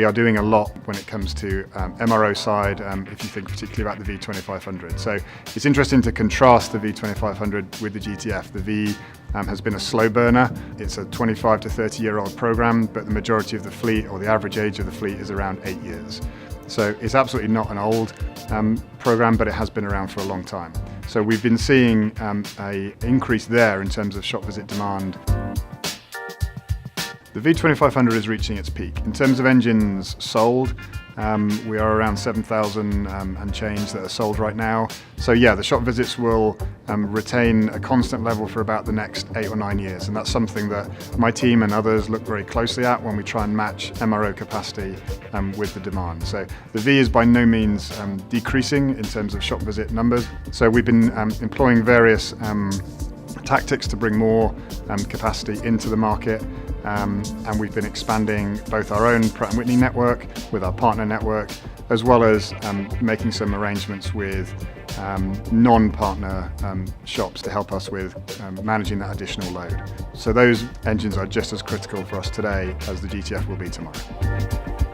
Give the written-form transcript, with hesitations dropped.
we are doing a lot when it comes to MRO side, if you think particularly about the V2500. So it's interesting to contrast the V2500 with the GTF. The V has been a slow burner. It's a 25 to 30-year-old program, but the majority of the fleet, or the average age of the fleet, is around 8 years. So it's absolutely not an old program, but it has been around for a long time. So we've been seeing an increase there in terms of shop visit demand. The V2500 is reaching its peak. In terms of engines sold, we are around 7,000 and change that are sold right now. So yeah, the shop visits will retain a constant level for about the next 8 or 9 years, and that's something that my team and others look very closely at when we try and match MRO capacity with the demand. So the V is by no means decreasing in terms of shop visit numbers. So we've been employing various tactics to bring more capacity into the market. And we've been expanding both our own Pratt Whitney network with our partner network, as well as making some arrangements with non-partner shops to help us with managing that additional load. So those engines are just as critical for us today as the GTF will be tomorrow.